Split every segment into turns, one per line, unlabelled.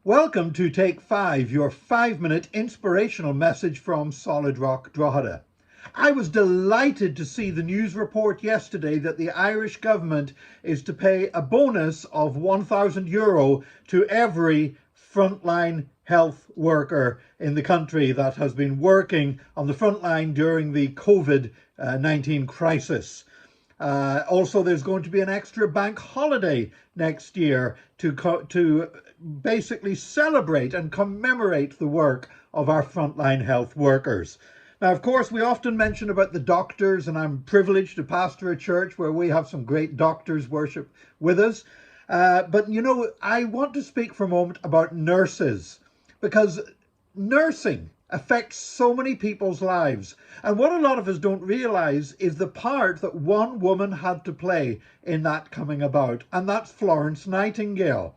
Welcome to Take 5, your 5-minute inspirational message from Solid Rock Drogheda. I was delighted to see the news report yesterday that the Irish government is to pay a bonus of €1,000 to every frontline health worker in the country that has been working on the front line during the COVID-19 crisis. Also, there's going to be an extra bank holiday next year to basically celebrate and commemorate the work of our frontline health workers. Now, of course, we often mention about the doctors, and I'm privileged to pastor a church where we have some great doctors worship with us. But, I want to speak for a moment about nurses, because nursing affects so many people's lives. And what a lot of us don't realize is the part that one woman had to play in that coming about, and that's Florence Nightingale.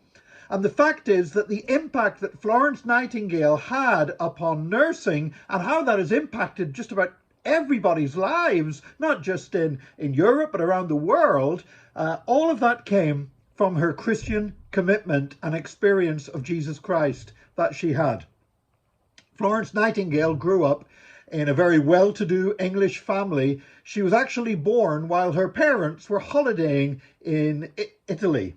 And the fact is that the impact that Florence Nightingale had upon nursing and how that has impacted just about everybody's lives, not just in Europe, but around the world, all of that came from her Christian commitment and experience of Jesus Christ that she had. Florence Nightingale grew up in a very well-to-do English family. She was actually born while her parents were holidaying in Italy.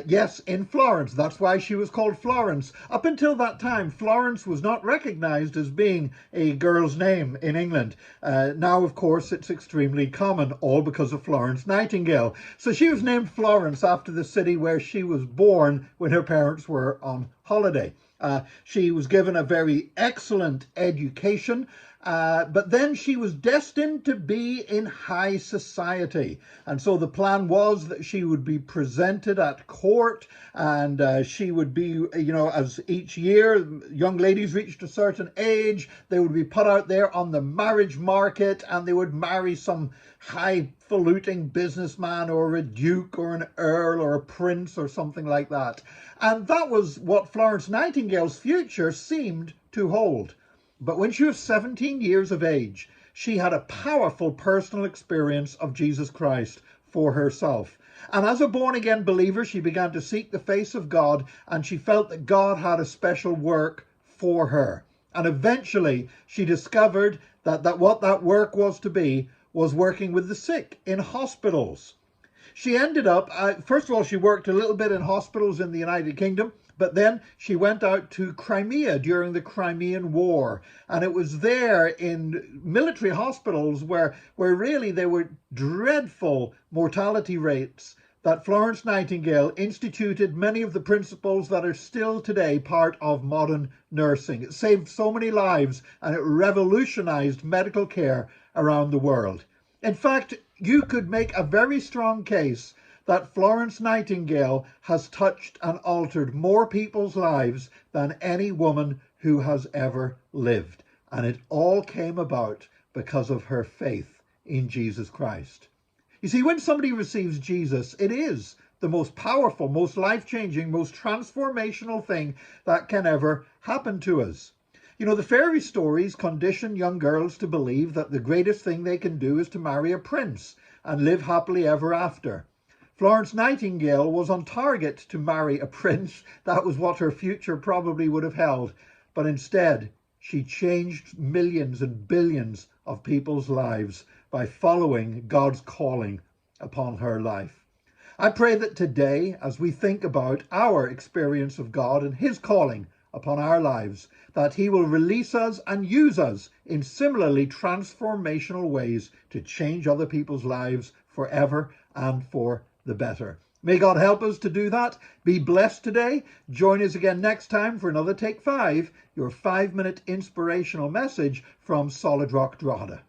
Yes, in Florence. That's why she was called Florence. Up until that time, Florence was not recognized as being a girl's name in England. Now, of course, it's extremely common, all because of Florence Nightingale. So she was named Florence after the city where she was born when her parents were on holiday. She was given a very excellent education, but then she was destined to be in high society. And so the plan was that she would be presented at court, and she would be, as each year young ladies reached a certain age, they would be put out there on the marriage market, and they would marry some highfalutin businessman or a duke or an earl or a prince or something like that. And that was what Florence Nightingale's future seemed to hold. But when she was 17 years of age, she had a powerful personal experience of Jesus Christ for herself. And as a born-again believer, she began to seek the face of God, and she felt that God had a special work for her. And eventually, she discovered that what that work was to be was working with the sick in hospitals. She ended up, first of all, she worked a little bit in hospitals in the United Kingdom, but then she went out to Crimea during the Crimean War. And it was there in military hospitals where really there were dreadful mortality rates that Florence Nightingale instituted many of the principles that are still today part of modern nursing. It saved so many lives, and it revolutionized medical care around the world. In fact, you could make a very strong case that Florence Nightingale has touched and altered more people's lives than any woman who has ever lived. And it all came about because of her faith in Jesus Christ. You see, when somebody receives Jesus, it is the most powerful, most life-changing, most transformational thing that can ever happen to us. The fairy stories condition young girls to believe that the greatest thing they can do is to marry a prince and live happily ever after. Florence Nightingale was on target to marry a prince. That was what her future probably would have held. But instead, she changed millions and billions of people's lives by following God's calling upon her life. I pray that today, as we think about our experience of God and his calling upon our lives, that he will release us and use us in similarly transformational ways to change other people's lives forever and for the better. May God help us to do that. Be blessed today. Join us again next time for another Take 5, your 5-minute inspirational message from Solid Rock Drogheda.